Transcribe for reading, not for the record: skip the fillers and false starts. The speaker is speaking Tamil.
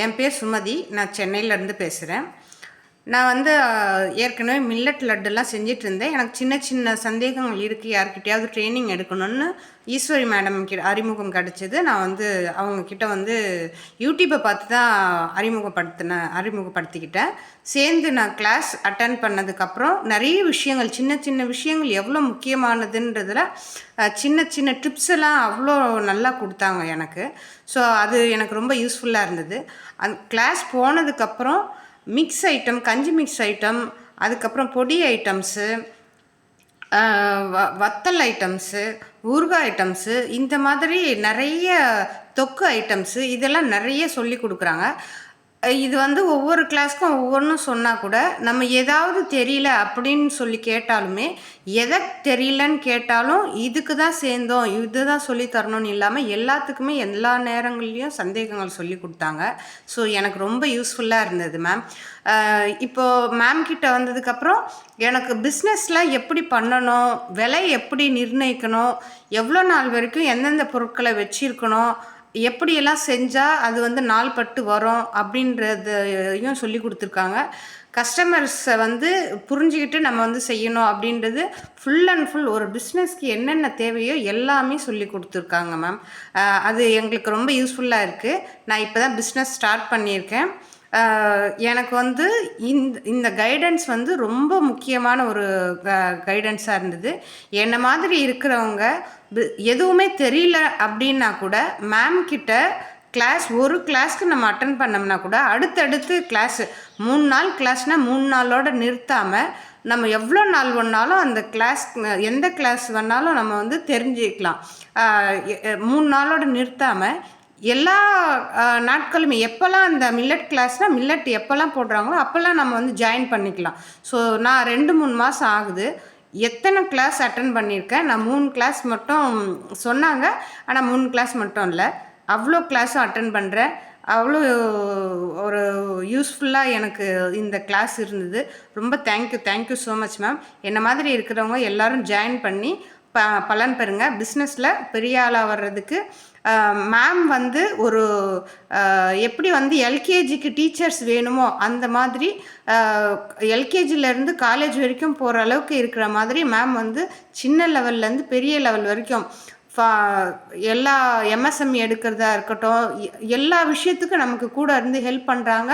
என் பேர் சுமதி. நான் சென்னையிலேருந்து பேசுகிறேன். நான் வந்து ஏற்கனவே மில்லட் லட்டுலாம் செஞ்சிட்ருந்தேன். எனக்கு சின்ன சின்ன சந்தேகங்கள் இருக்குது. யார்கிட்டயாவது ட்ரெயினிங் எடுக்கணும்னு ஈஸ்வரி மேடம் அறிமுகம் கிடச்சிது. நான் வந்து அவங்கக்கிட்ட வந்து யூடியூப்பை பார்த்து தான் அறிமுகப்படுத்திக்கிட்டேன். சேர்ந்து நான் கிளாஸ் அட்டன் பண்ணதுக்கப்புறம் நிறைய விஷயங்கள், சின்ன சின்ன விஷயங்கள் எவ்வளோ முக்கியமானதுன்றதில் சின்ன சின்ன டிப்ஸ் எல்லாம் அவ்வளோ நல்லா கொடுத்தாங்க எனக்கு. ஸோ அது எனக்கு ரொம்ப யூஸ்ஃபுல்லாக இருந்தது. அந்த கிளாஸ் போனதுக்கப்புறம் மிக்ஸ் ஐட்டம், கஞ்சி மிக்ஸ் ஐட்டம், அதுக்கப்புறம் பொடி ஐட்டம்ஸு, வத்தல் ஐட்டம்ஸு, ஊறுகாய் ஐட்டம்ஸு, இந்த மாதிரி நிறைய தொக்கு ஐட்டம்ஸு, இதெல்லாம் நிறைய சொல்லி கொடுக்குறாங்க. இது வந்து ஒவ்வொரு கிளாஸ்க்கும் ஒவ்வொன்றும் சொன்னால் கூட நம்ம ஏதாவது தெரியல அப்படின்னு சொல்லி கேட்டாலுமே, எதை தெரியலன்னு கேட்டாலும் இதுக்கு தான் சேர்ந்தோம், இது தான் சொல்லி தரணும்னு இல்லாமல் எல்லாத்துக்குமே எல்லா நேரங்கள்லேயும் சந்தேகங்கள் சொல்லி கொடுத்தாங்க. ஸோ எனக்கு ரொம்ப யூஸ்ஃபுல்லாக இருந்தது மேம். இப்போது மேம் கிட்ட வந்ததுக்கப்புறம் எனக்கு பிஸ்னஸில் எப்படி பண்ணணும், விலை எப்படி நிர்ணயிக்கணும், எவ்வளோ நாள் வரைக்கும் எந்தெந்த பொருட்களை வச்சுருக்கணும், எப்படியெல்லாம் செஞ்சால் அது வந்து நாள் பட்டு வரும் அப்படின்றதையும் சொல்லி கொடுத்துருக்காங்க. கஸ்டமர்ஸை வந்து புரிஞ்சுக்கிட்டு நம்ம வந்து செய்யணும் அப்படின்றது ஃபுல் அண்ட் ஃபுல் ஒரு பிஸ்னஸ்க்கு என்னென்ன தேவையோ எல்லாமே சொல்லி கொடுத்துருக்காங்க மேம். அது எங்களுக்கு ரொம்ப யூஸ்ஃபுல்லாக இருக்குது. நான் இப்போ தான் பிஸ்னஸ் ஸ்டார்ட் பண்ணியிருக்கேன். எனக்கு வந்து இந்த கைடன்ஸ் வந்து ரொம்ப முக்கியமான ஒரு கைடன்ஸாக இருந்தது. என்னை மாதிரி இருக்கிறவங்க எதுவுமே தெரியல அப்படின்னா கூட மேம் கிட்ட ஒரு கிளாஸ்க்கு நம்ம அட்டன் பண்ணோம்னா கூட அடுத்தடுத்து கிளாஸு 3 நாள் கிளாஸ்னால் 3 நாளோடு நிறுத்தாமல் நம்ம எவ்வளோ நாள் வேணாலும் அந்த கிளாஸ், எந்த கிளாஸ் வேணாலும் நம்ம வந்து தெரிஞ்சுக்கலாம். 3 நாளோடு நிறுத்தாமல் எல்லா நாட்களுமே எப்போல்லாம் அந்த மில்லட் கிளாஸ்னால் மில்லட் எப்போல்லாம் போடுறாங்களோ அப்போல்லாம் நம்ம வந்து ஜாயின் பண்ணிக்கலாம். ஸோ நான் 2-3 மாதம் ஆகுது. எத்தனை கிளாஸ் அட்டன் பண்ணியிருக்கேன். நான் 3 கிளாஸ் மட்டும் சொன்னாங்க, ஆனால் 3 கிளாஸ் மட்டும் இல்லை, அவ்வளோ கிளாஸும் அட்டன் பண்ணுறேன். அவ்வளோ ஒரு யூஸ்ஃபுல்லாக எனக்கு இந்த கிளாஸ் இருந்தது. ரொம்ப தேங்க்யூ ஸோ மச் மேம். என்ன மாதிரி இருக்கிறவங்க எல்லோரும் ஜாயின் பண்ணி பலன் பெறுங்க. பிஸ்னஸில் பெரிய ஆளாக வர்றதுக்கு மேம் வந்து ஒரு எப்படி வந்து எல்கேஜிக்கு டீச்சர்ஸ் வேணுமோ அந்த மாதிரி எல்கேஜிலேருந்து காலேஜ் வரைக்கும் போகிற அளவுக்கு இருக்கிற மாதிரி மேம் வந்து சின்ன லெவல்லேருந்து பெரிய லெவல் வரைக்கும் எல்லா எம்எஸ்எம்இ எடுக்கிறதா இருக்கட்டும், எல்லா விஷயத்துக்கும் நமக்கு கூட இருந்து ஹெல்ப் பண்ணுறாங்க.